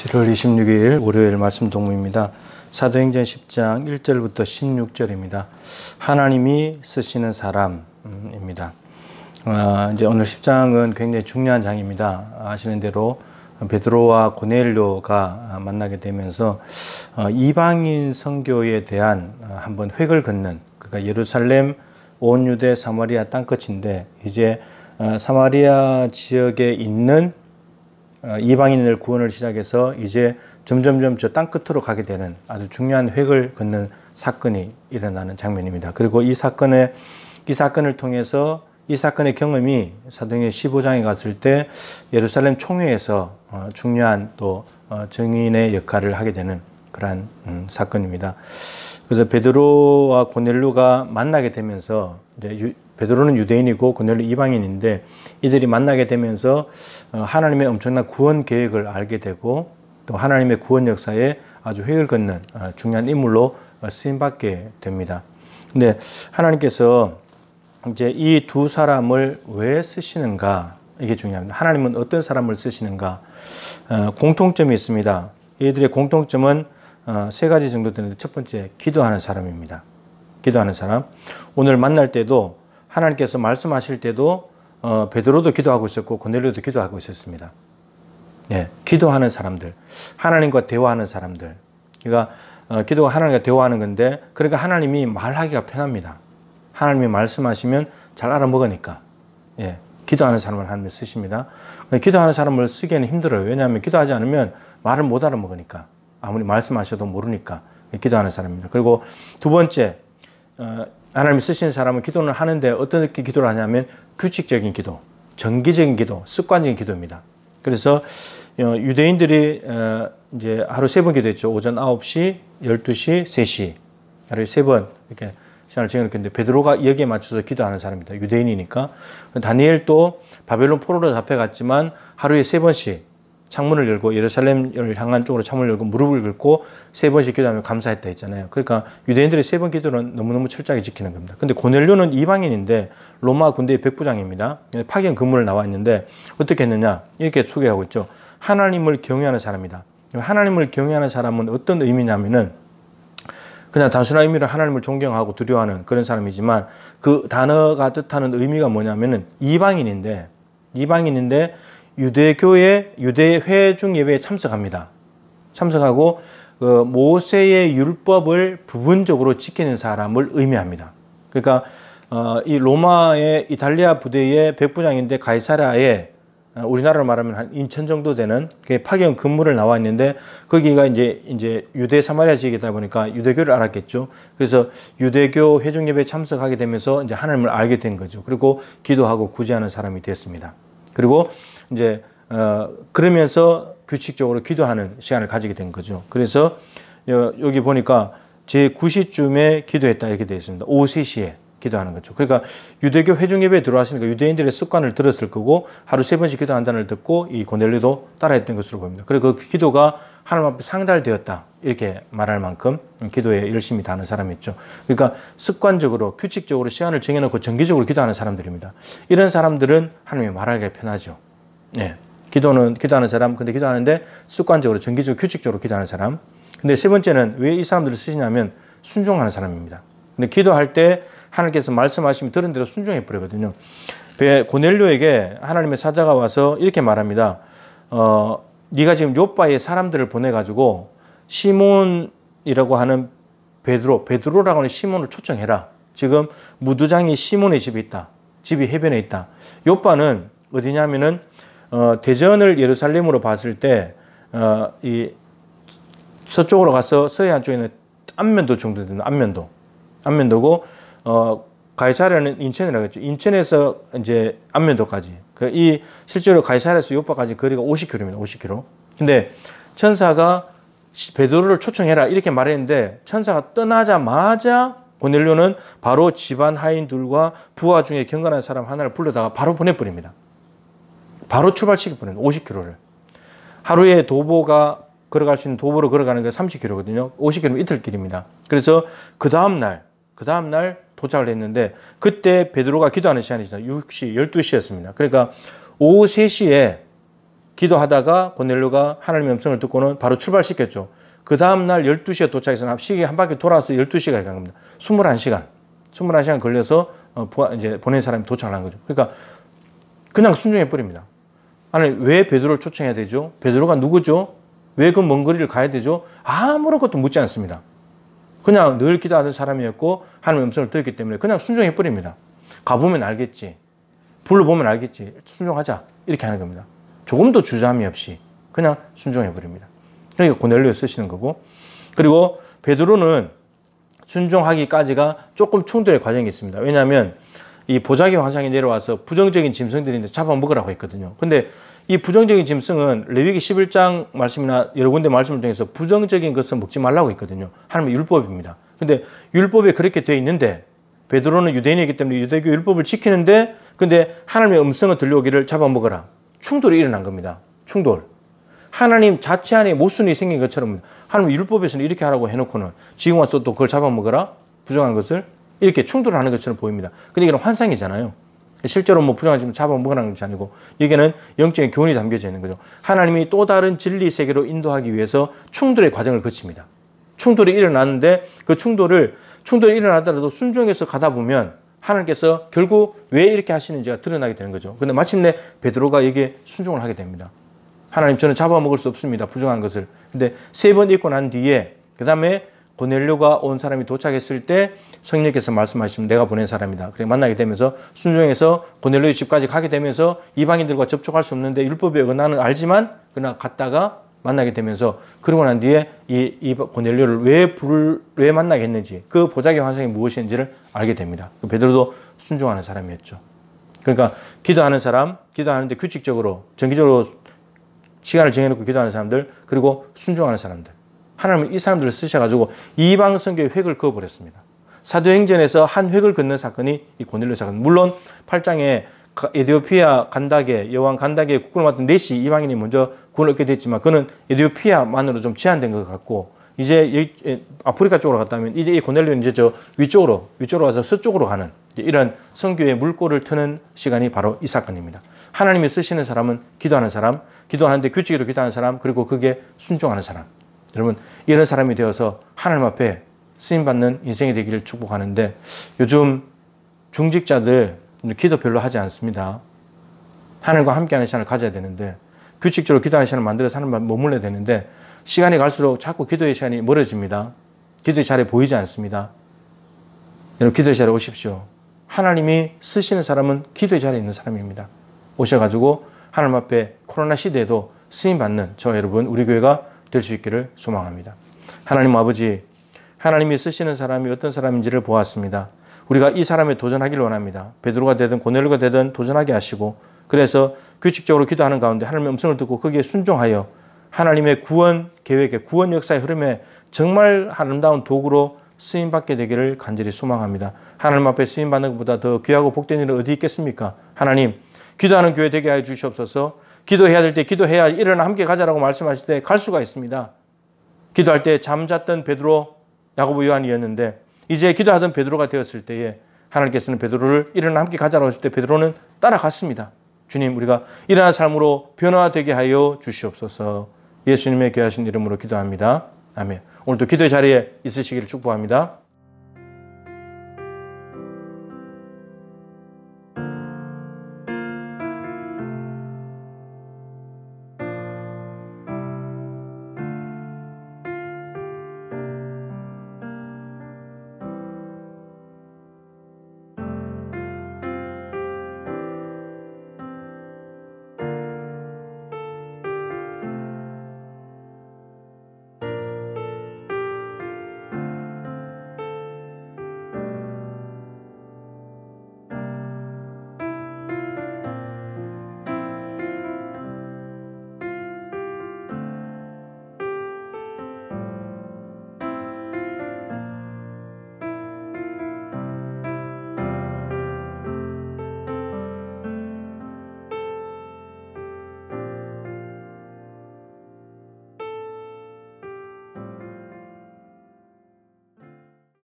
7월 26일 월요일 말씀 동무입니다. 사도행전 10장 1절부터 16절입니다. 하나님이 쓰시는 사람입니다. 이제 오늘 10장은 굉장히 중요한 장입니다. 아시는 대로 베드로와 고넬료가 만나게 되면서 이방인 선교에 대한 한번 획을 긋는, 그러니까 예루살렘, 온 유대, 사마리아 땅끝인데 이제 사마리아 지역에 있는 이방인을 구원을 시작해서 이제 점점점 저 땅끝으로 가게 되는 아주 중요한 획을 긋는 사건이 일어나는 장면입니다. 그리고 이 사건을 통해서 이 사건의 경험이 사도행전 15장에 갔을 때 예루살렘 총회에서 중요한 또 증인의 역할을 하게 되는 그러한 사건입니다. 그래서 베드로와 고넬료가 만나게 되면서 이제 베드로는 유대인이고 고넬료 이방인인데 이들이 만나게 되면서 하나님의 엄청난 구원 계획을 알게 되고 또 하나님의 구원 역사에 아주 획을 긋는 중요한 인물로 쓰임받게 됩니다. 근데 하나님께서 이제 이 두 사람을 왜 쓰시는가, 이게 중요합니다. 하나님은 어떤 사람을 쓰시는가? 공통점이 있습니다. 이들의 공통점은 세 가지 정도 되는데, 첫 번째, 기도하는 사람입니다. 기도하는 사람. 오늘 만날 때도 하나님께서 말씀하실 때도 베드로도 기도하고 있었고 고넬료도 기도하고 있었습니다. 예, 기도하는 사람들, 하나님과 대화하는 사람들. 그러니까 기도가 하나님과 대화하는 건데, 그러니까 하나님이 말하기가 편합니다. 하나님이 말씀하시면 잘 알아먹으니까. 예, 기도하는 사람을 하나님이 쓰십니다. 기도하는 사람을 쓰기에는 힘들어요. 왜냐하면 기도하지 않으면 말을 못 알아먹으니까. 아무리 말씀하셔도 모르니까. 기도하는 사람입니다. 그리고 두 번째, 하나님이 쓰시는 사람은 기도를 하는데 어떤 기도를 하냐면 규칙적인 기도, 정기적인 기도, 습관적인 기도입니다. 그래서 유대인들이 이제 하루 3번 기도했죠. 오전 9시, 12시, 3시. 하루에 3번 이렇게 시간을 정해놓겠는데 베드로가 여기에 맞춰서 기도하는 사람입니다. 유대인이니까. 다니엘도 바벨론 포로로 잡혀갔지만 하루에 3번씩 창문을 열고 예루살렘을 향한 쪽으로 창문을 열고 무릎을 꿇고 3번씩 기도하며 감사했다 했잖아요. 그러니까 유대인들의 3번 기도는 너무너무 철저하게 지키는 겁니다. 근데 고넬료는 이방인인데 로마 군대의 백부장입니다. 파견 근무를 나와 있는데 어떻게 했느냐, 이렇게 소개하고 있죠. 하나님을 경외하는 사람이다. 하나님을 경외하는 사람은 어떤 의미냐면은 그냥 단순한 의미로 하나님을 존경하고 두려워하는 그런 사람이지만 그 단어가 뜻하는 의미가 뭐냐면은 이방인인데 유대교회 회중 예배에 참석합니다. 참석하고 모세의 율법을 부분적으로 지키는 사람을 의미합니다. 그러니까 이 로마의 이탈리아 부대의 백부장인데 가이사랴에 우리나라로 말하면 한 인천 정도 되는 파견 근무를 나와 있는데 거기가 이제 유대 사마리아 지역이다 보니까 유대교를 알았겠죠. 그래서 유대교 회중 예배에 참석하게 되면서 이제 하나님을 알게 된 거죠. 그리고 기도하고 구제하는 사람이 됐습니다. 그리고 이제 그러면서 규칙적으로 기도하는 시간을 가지게 된 거죠. 그래서 여기 보니까 제 9시쯤에 기도했다 이렇게 되어 있습니다. 오후 3시에 기도하는 거죠. 그러니까 유대교 회중 예배에 들어왔으니까 유대인들의 습관을 들었을 거고 하루 3번씩 기도한다는 걸 듣고 이 고넬료도 따라했던 것으로 보입니다. 그리고 그 기도가 하나님 앞에 상달되었다 이렇게 말할 만큼 기도에 열심히 다하는 사람이었죠. 그러니까 습관적으로 규칙적으로 시간을 정해놓고 정기적으로 기도하는 사람들입니다. 이런 사람들은 하나님이 말하기가 편하죠. 네. 기도하는 사람, 근데 기도하는데 습관적으로 정기적으로 규칙적으로 기도하는 사람. 근데 세 번째는 왜 이 사람들을 쓰시냐면 순종하는 사람입니다. 근데 기도할 때 하나님께서 말씀하시면 들은 대로 순종해 버리거든요. 고넬료에게 하나님의 사자가 와서 이렇게 말합니다. 네가 지금 요바에 사람들을 보내가지고 시몬이라고 하는 베드로라고 하는 시몬을 초청해라. 지금 무두장이 시몬의 집에 있다. 집이 해변에 있다. 요바는 어디냐면은 대전을 예루살렘으로 봤을 때 이 서쪽으로 가서 서해안 쪽에는 안면도 정도 되는 안면도고 가이사랴는 인천이라고 했죠. 인천에서 이제 안면도까지. 이 실제로 가이사랴에서 요바까지 거리가 50km입니다. 50km. 근데 천사가 베드로를 초청해라 이렇게 말했는데 천사가 떠나자마자 고넬료는 바로 집안 하인들과 부하 중에 경건한 사람 하나를 불러다가 바로 보내버립니다. 바로 출발시켜버립니다. 50km를. 하루에 도보가 걸어갈 수 있는 도보로 걸어가는 게 30km거든요. 50km 이틀길입니다. 그래서 그 다음날 도착을 했는데 그때 베드로가 기도하는 시간이잖아요. 6시, 12시였습니다. 그러니까 오후 3시에 기도하다가 고넬료가 하나님의 음성을 듣고는 바로 출발시켰죠. 그 다음날 12시에 도착해서 시계 한 바퀴 돌아서 12시가 간 겁니다. 21시간. 21시간 걸려서 이제 보낸 사람이 도착을 한 거죠. 그러니까 그냥 순종해버립니다. 아니, 왜 베드로를 초청해야 되죠? 베드로가 누구죠? 왜 그 먼 거리를 가야 되죠? 아무런 것도 묻지 않습니다. 그냥 늘 기도하는 사람이었고 하나님의 음성을 들었기 때문에 그냥 순종해버립니다. 가보면 알겠지. 불러보면 알겠지. 순종하자. 이렇게 하는 겁니다. 조금도 주저함이 없이 그냥 순종해버립니다. 그러니까 고넬료에 쓰시는 거고, 그리고 베드로는 순종하기까지가 조금 충돌의 과정이 있습니다. 왜냐하면 이 보자기 환상이 내려와서 부정적인 짐승들인데 잡아먹으라고 했거든요. 근데 이 부정적인 짐승은 레위기 11장 말씀이나 여러 군데 말씀을 통해서 부정적인 것을 먹지 말라고 했거든요. 하나님의 율법입니다. 근데 율법에 그렇게 되어 있는데 베드로는 유대인이기 때문에 유대교 율법을 지키는데 근데 하나님의 음성을 들려오기를 잡아먹어라. 충돌이 일어난 겁니다. 충돌. 하나님 자체 안에 모순이 생긴 것처럼 하나님 율법에서는 이렇게 하라고 해놓고는 지금 와서 또 그걸 잡아먹어라. 부정한 것을 이렇게 충돌하는 것처럼 보입니다. 근데 이건 환상이잖아요. 실제로 뭐 부정한 것을 잡아먹으라는 것이 아니고 여기에는 영적인 교훈이 담겨져 있는 거죠. 하나님이 또 다른 진리 세계로 인도하기 위해서 충돌의 과정을 거칩니다. 충돌이 일어났는데 그 충돌이 일어나더라도 순종해서 가다 보면 하나님께서 결국 왜 이렇게 하시는지가 드러나게 되는 거죠. 근데 마침내 베드로가 여기에 순종을 하게 됩니다. 하나님, 저는 잡아먹을 수 없습니다. 부정한 것을. 근데 3번 읽고 난 뒤에 그 다음에 고넬료가 온 사람이 도착했을 때 성령께서 말씀하시면 내가 보낸 사람이다. 그래 만나게 되면서 순종해서 고넬료의 집까지 가게 되면서 이방인들과 접촉할 수 없는데 율법에 어긋나는 알지만 그러나 갔다가 만나게 되면서 그러고 난 뒤에 이 고넬료를 왜 만나게 했는지 그 보자기 환상이 무엇인지를 알게 됩니다. 베드로도 순종하는 사람이었죠. 그러니까 기도하는 사람, 기도하는데 규칙적으로 정기적으로 시간을 정해놓고 기도하는 사람들, 그리고 순종하는 사람들. 하나님은 이 사람들을 쓰셔가지고 이방 선교의 획을 그어버렸습니다. 사도행전에서 한 획을 긋는 사건이 이 고넬료 사건. 물론 8장에 에디오피아 간다게, 여왕 간다게 국군을 맡은 넷이 이방인이 먼저 구원을 얻게 됐지만 그는 에디오피아만으로 좀 제한된 것 같고 이제 아프리카 쪽으로 갔다면 이제 이 고넬료는 이제 저 위쪽으로 가서 서쪽으로 가는 이런 선교의 물꼬를 트는 시간이 바로 이 사건입니다. 하나님이 쓰시는 사람은 기도하는 사람, 기도하는데 규칙으로 기도하는 사람, 그리고 그게 순종하는 사람. 여러분, 이런 사람이 되어서 하나님 앞에 쓰임받는 인생이 되기를 축복하는데 요즘 중직자들 기도 별로 하지 않습니다. 하나님과 함께하는 시간을 가져야 되는데 규칙적으로 기도하는 시간을 만들어서 하나님과 머물러야 되는데 시간이 갈수록 자꾸 기도의 시간이 멀어집니다. 기도의 자리에 보이지 않습니다. 여러분, 기도의 자리에 오십시오. 하나님이 쓰시는 사람은 기도의 자리에 있는 사람입니다. 오셔가지고 하나님 앞에 코로나 시대에도 쓰임받는 저 여러분, 우리 교회가 될 수 있기를 소망합니다. 하나님 아버지, 하나님이 쓰시는 사람이 어떤 사람인지를 보았습니다. 우리가 이 사람에 도전하기를 원합니다. 베드로가 되든 고넬료가 되든 도전하게 하시고 그래서 규칙적으로 기도하는 가운데 하나님의 음성을 듣고 거기에 순종하여 하나님의 구원 계획에, 구원 역사의 흐름에 정말 아름다운 도구로 쓰임받게 되기를 간절히 소망합니다. 하나님 앞에 쓰임받는 것보다 더 귀하고 복된 일은 어디 있겠습니까? 하나님, 기도하는 교회 되게 하여 주시옵소서. 기도해야 될 때 기도해야 일어나 함께 가자라고 말씀하실 때 갈 수가 있습니다. 기도할 때 잠잤던 베드로, 야고보, 요한이었는데 이제 기도하던 베드로가 되었을 때에 하나님께서는 베드로를 일어나 함께 가자라고 하실 때 베드로는 따라갔습니다. 주님, 우리가 일어난 삶으로 변화되게 하여 주시옵소서. 예수님의 귀하신 이름으로 기도합니다. 아멘. 오늘도 기도의 자리에 있으시기를 축복합니다.